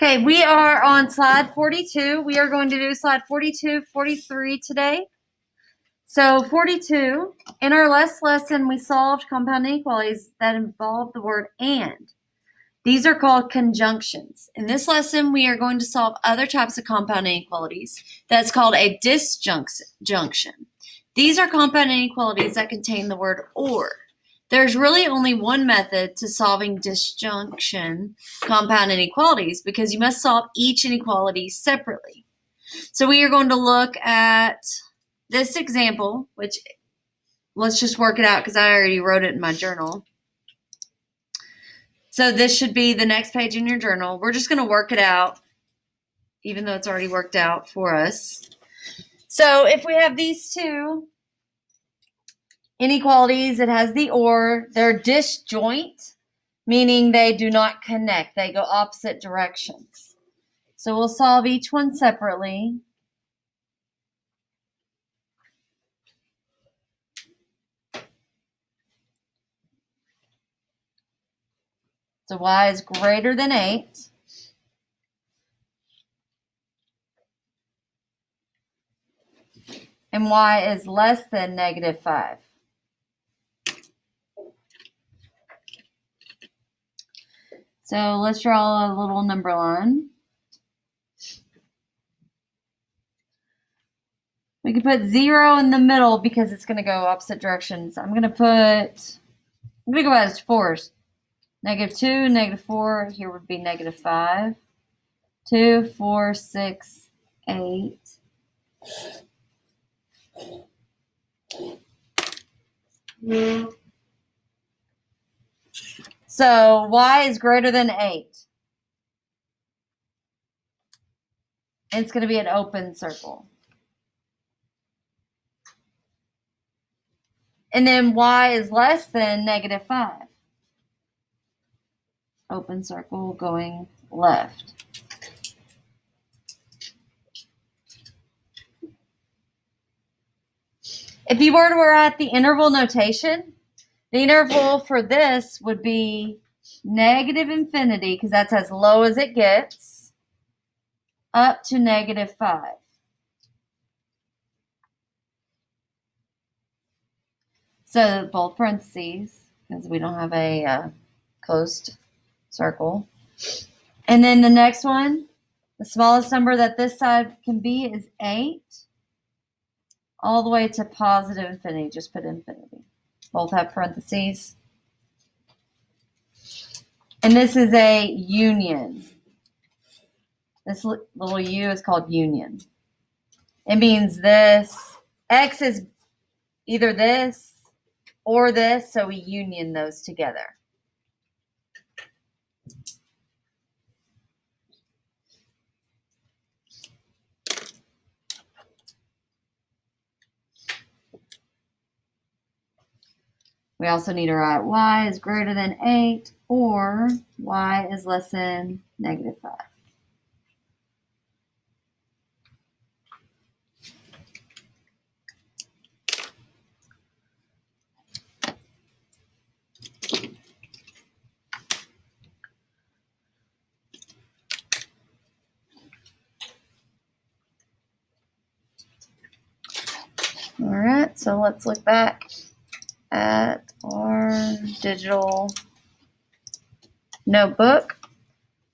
Okay, we are on slide 42. We are going to do slide 42, 43 today. So 42, in our last lesson, we solved compound inequalities that involve the word and. These are called conjunctions. In this lesson, we are going to solve other types of compound inequalities. That's called a disjunction. These are compound inequalities that contain the word or. There's really only one method to solving disjunction compound inequalities because you must solve each inequality separately. So we are going to look at this example, which let's just work it out because I already wrote it in my journal. So this should be the next page in your journal. We're just going to work it out, even though it's already worked out for us. So if we have these two inequalities, it has the or, they're disjoint, meaning they do not connect. They go opposite directions. So we'll solve each one separately. So y is greater than 8. And y is less than negative 5. So let's draw a little number line. We can put 0 in the middle because it's going to go opposite directions. I'm going to go as 4s. Negative 2, negative 4. Here would be negative 5. 2, 4, 6, 8. So y is greater than 8. It's going to be an open circle. And then y is less than negative 5. Open circle going left. If you were to write the interval notation, the interval for this would be negative infinity, because that's as low as it gets, up to negative 5. So both parentheses, because we don't have a closed circle. And then the next one, the smallest number that this side can be is 8, all the way to positive infinity. Just put infinity. Both have parentheses. And this is a union. This little u is called union. It means this. X is either this or this, so we union those together. We also need to write y is greater than 8 or y is less than negative 5. All right, so let's look back at our digital notebook.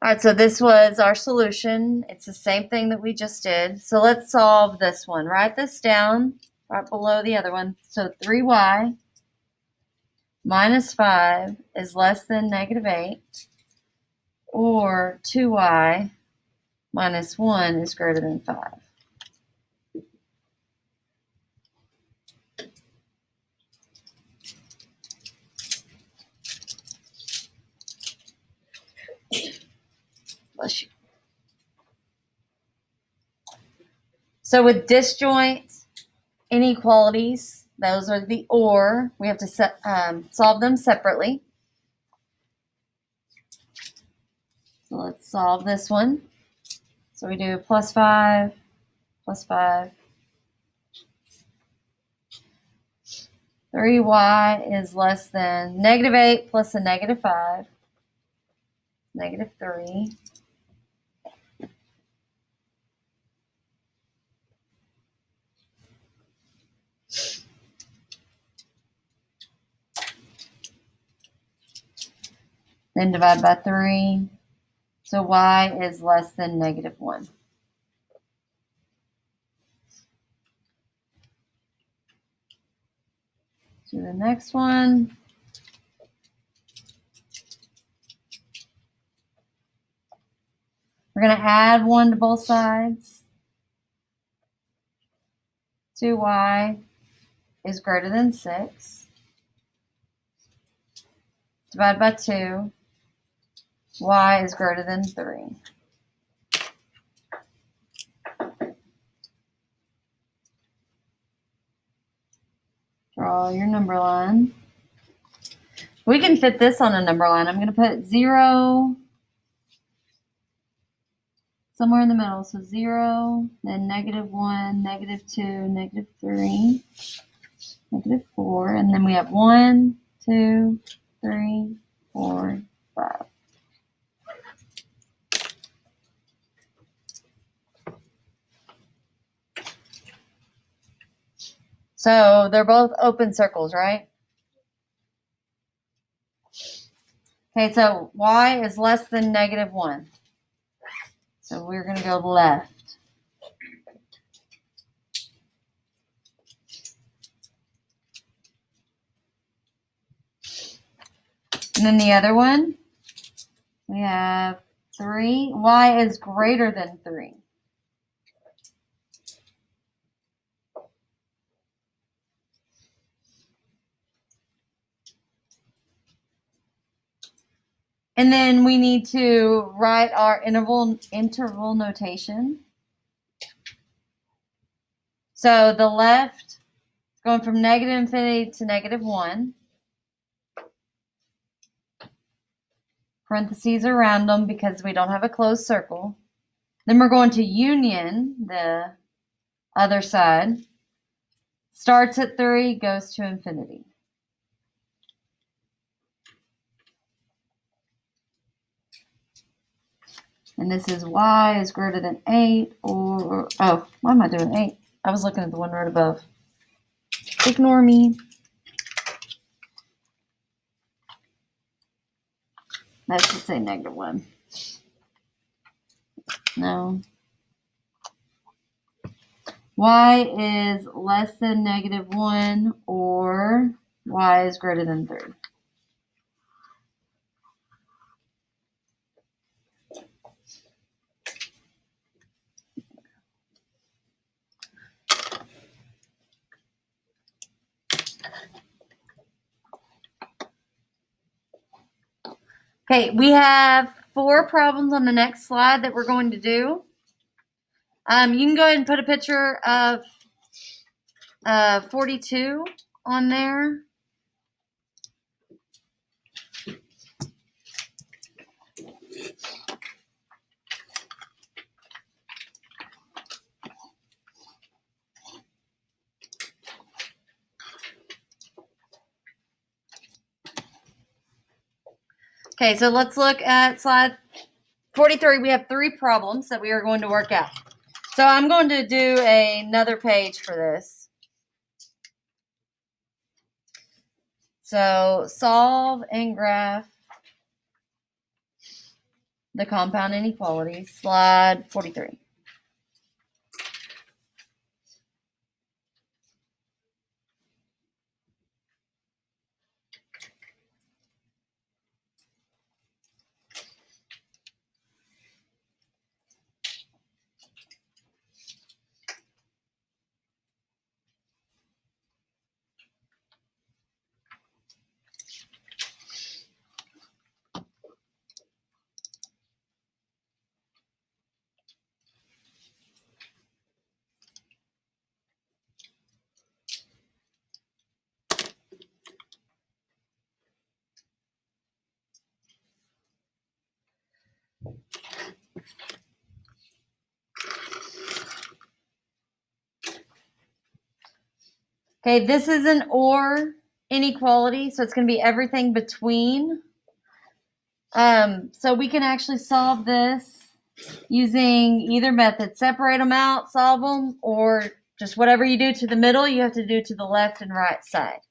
All right, so this was our solution. It's the same thing that we just did. So let's solve this one. Write this down right below the other one. So 3y minus 5 is less than negative 8, or 2y minus 1 is greater than 5. Bless you. So with disjoint inequalities, those are the or. We have to solve them separately. So let's solve this one. So we do plus 5, plus 5. 3y is less than negative 8 plus a negative 5, negative 3. then divide by 3. So y is less than -1. To the next one. We're going to add 1 to both sides. 2y is greater than 6. Divide by 2. Y is greater than 3. Draw your number line. We can fit this on a number line. I'm going to put 0 somewhere in the middle. So 0, then -1, -2, -3, -4, and then we have 1, 2, 3, 4, 5. So they're both open circles, right? Okay, so y is less than -1. So we're going to go left. And then the other one, we have 3. Y is greater than 3. And then we need to write our interval notation. So the left, going from -infinity to -1. Parentheses around them because we don't have a closed circle. Then we're going to union, the other side. Starts at 3, goes to infinity. And this is y is greater than 8, or, oh, why am I doing 8? I was looking at the one right above. Ignore me. That should say -1. No. Y is less than -1, or y is greater than 3. Okay, we have 4 problems on the next slide that we're going to do. You can go ahead and put a picture of 42 on there. Okay, so let's look at slide 43. We have 3 problems that we are going to work out. So I'm going to do another page for this. So solve and graph the compound inequality, slide 43. Okay, this is an or inequality, so it's going to be everything between. So we can actually solve this using either method. Separate them out, solve them, or just whatever you do to the middle, you have to do to the left and right side.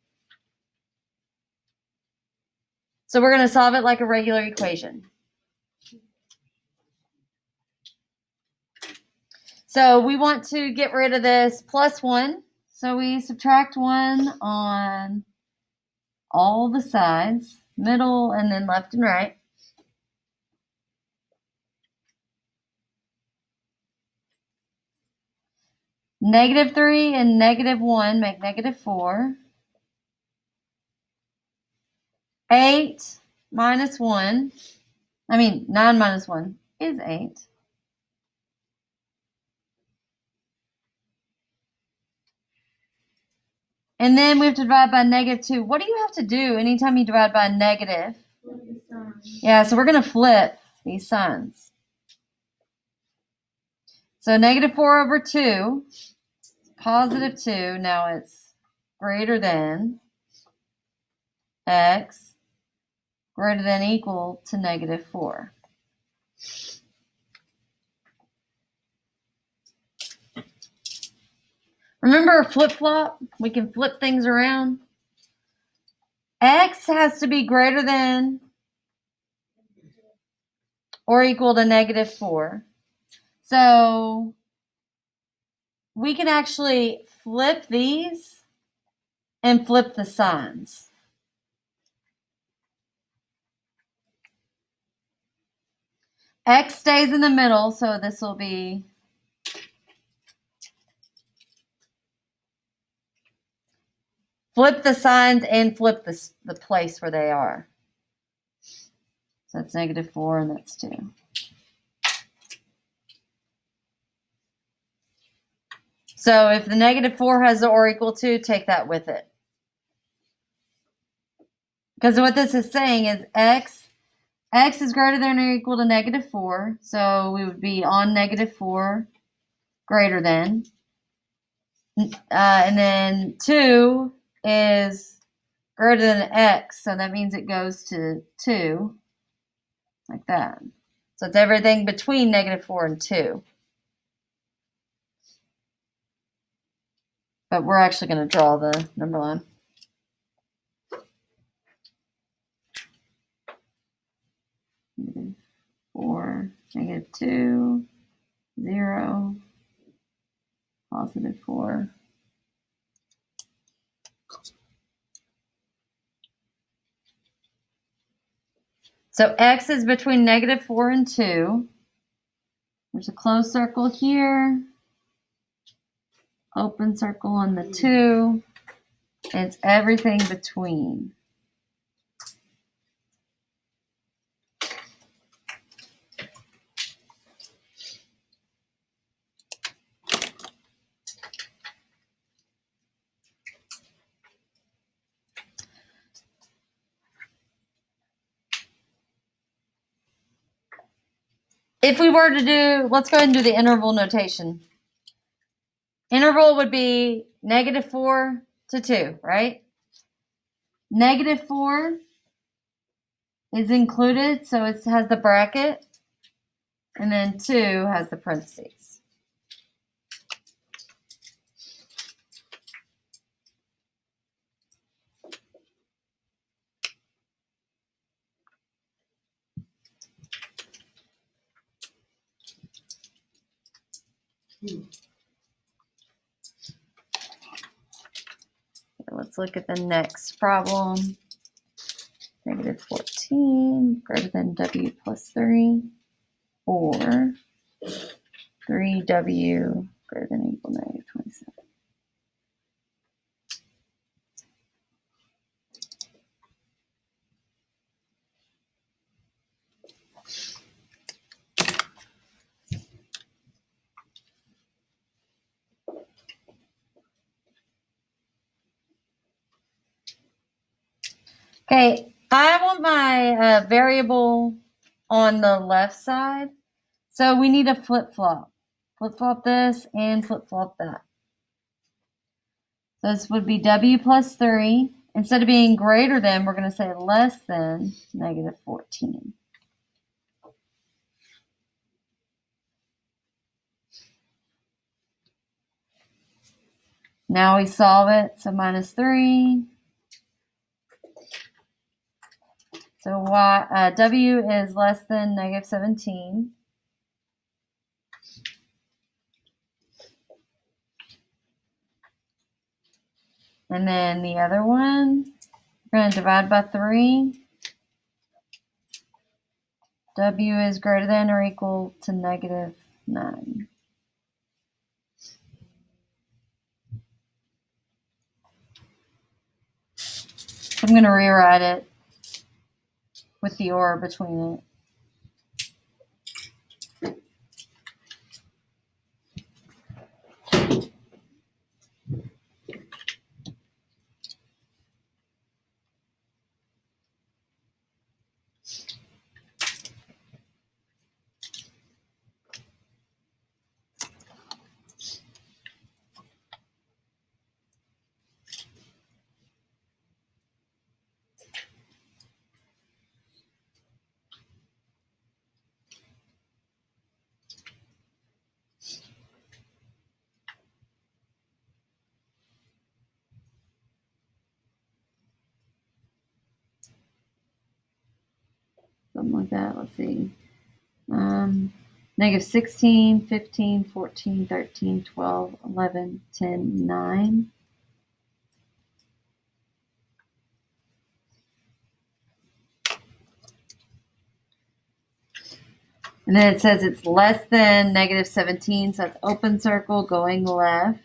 So we're going to solve it like a regular equation. So we want to get rid of this plus 1. So we subtract 1 on all the sides, middle, and then left and right. -3 and -1 make -4. 8 minus 1, 9 minus 1 is 8. And then we have to divide by -2. What do you have to do anytime you divide by a negative? Yeah, so we're going to flip these signs. So -4/2, +2, now it's greater than x greater than or equal to -4. Remember flip-flop? We can flip things around. X has to be greater than or equal to -4. So we can actually flip these and flip the signs. X stays in the middle, so this will be flip the signs and flip the place where they are. So that's -4 and that's 2. So if the -4 has the or equal to, take that with it. Because what this is saying is x is greater than or equal to -4. So we would be on -4 greater than. And then 2 is greater than x. So that means it goes to 2. Like that. So it's everything between -4 and 2. But we're actually going to draw the number line. -4, -2, 0, +4. So x is between -4 and 2. There's a closed circle here. Open circle on the 2. It's everything between. If we were to do, let's go ahead and do the interval notation. Interval would be -4 to 2, right? -4 is included, so it has the bracket, and then 2 has the parentheses. Let's look at the next problem. -14 greater than w plus 3, or 3w greater than or equal to -27. Okay, I want my variable on the left side. So we need a flip-flop. Flip-flop this and flip-flop that. This would be w plus 3. Instead of being greater than, we're going to say less than -14. Now we solve it. So -3. So W is less than negative 17. And then the other one, we're going to divide by 3. W is greater than or equal to negative 9. I'm going to rewrite it with the or between it. Something like that. Let's see. Negative 16, 15, 14, 13, 12, 11, 10, 9. And then it says it's less than negative 17, so that's open circle going left.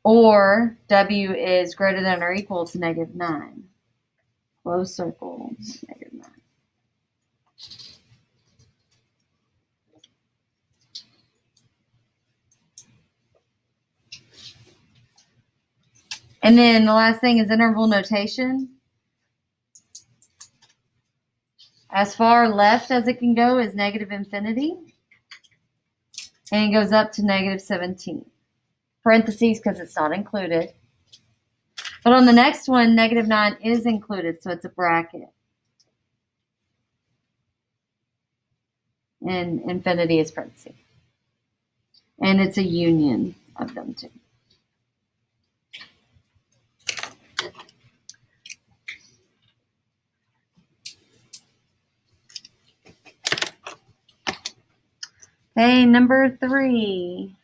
Or W is greater than or equal to negative 9. Close circle, negative 9. And then the last thing is interval notation. As far left as it can go is negative infinity. And it goes up to negative 17. Parentheses because it's not included. But on the next one, negative 9 is included, so it's a bracket. And infinity is parentheses. And it's a union of them two. Okay, number 3.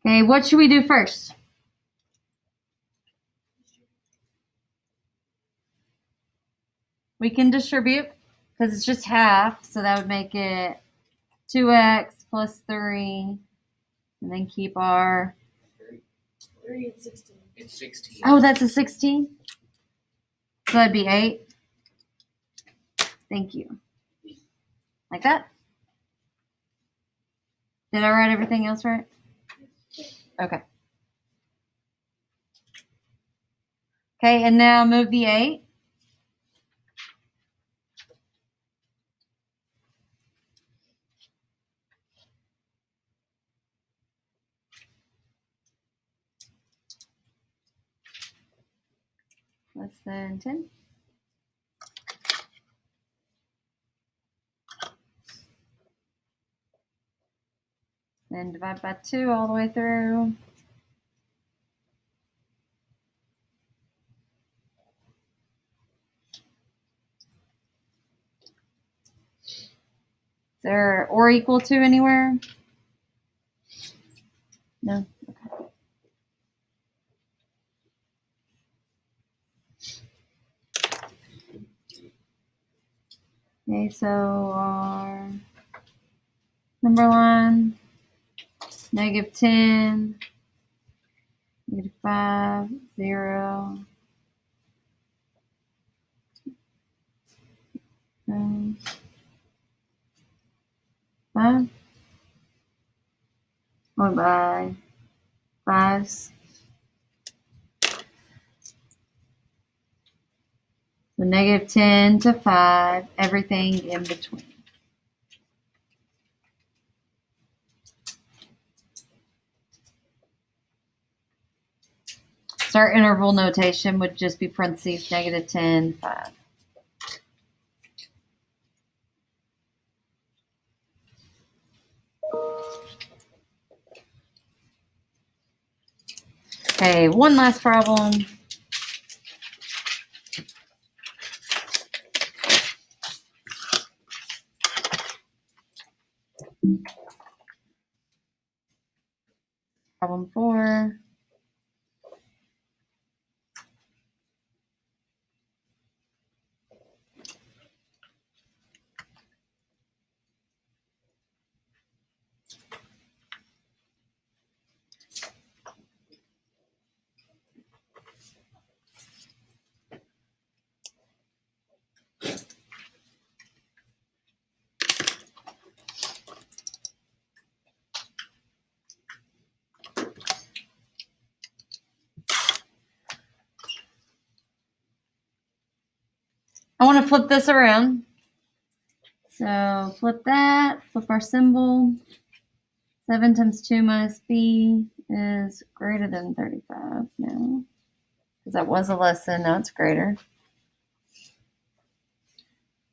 Okay, what should we do first? We can distribute because it's just half, so that would make it 2x plus 3, and then keep our 3 and 16. It's 16. Oh, that's a 16? So that'd be 8. Thank you. Like that? Did I write everything else right? Okay. Okay, and now move the 8. Less than 10. Then divide by 2 all the way through. Is there or equal to anywhere? No? Okay. Okay, so our number line, negative 10, negative 5, 0, 5. followed by 5s. So -10 to 5, everything in between. So our interval notation would just be parentheses, -10, 5. Okay, one last problem. Problem 4. I want to flip this around. So flip that, flip our symbol. 7 times 2 minus b is greater than 35 now. Because that was a lesson, now it's greater.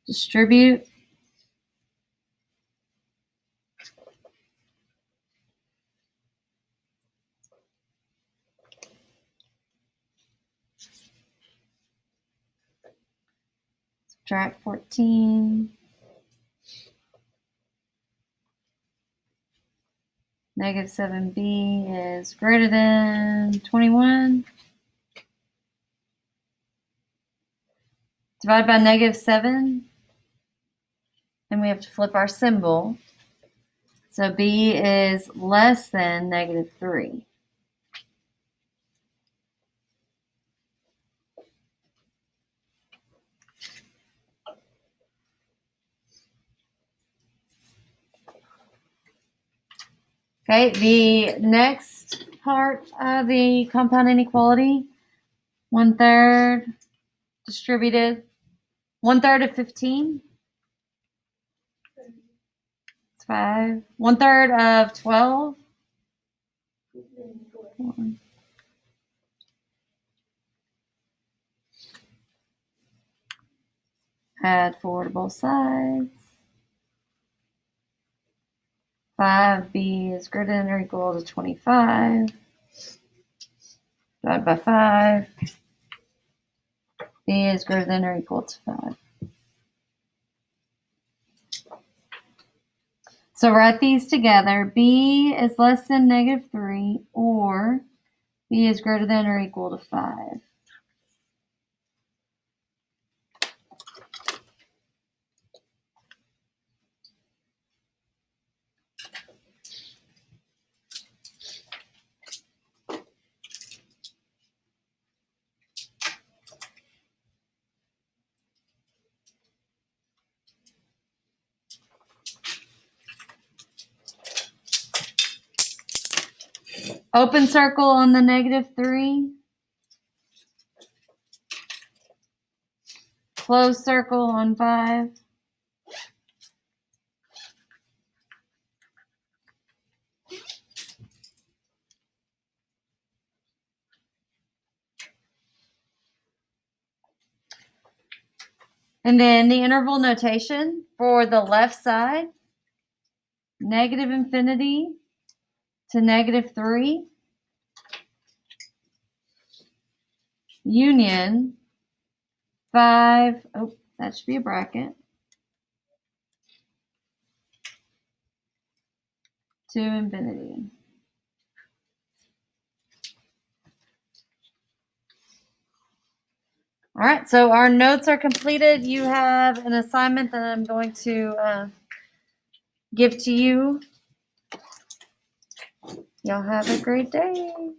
Distribute. Subtract 14. -7b is greater than 21. Divide by -7. And we have to flip our symbol. So b is less than -3. Okay, the next part of the compound inequality, 1/3 distributed, 1/3 of 15. It's 5. 1/3 of 12. 4. Add 4 to both sides. 5b is greater than or equal to 25. Divide by 5. b is greater than or equal to 5. So write these together. B is less than -3, or b is greater than or equal to 5. Open circle on the -3. Close circle on 5. And then the interval notation for the left side, -infinity to -3, union 5, oh, that should be a bracket, to infinity. All right, so our notes are completed. You have an assignment that I'm going to give to you. Y'all have a great day.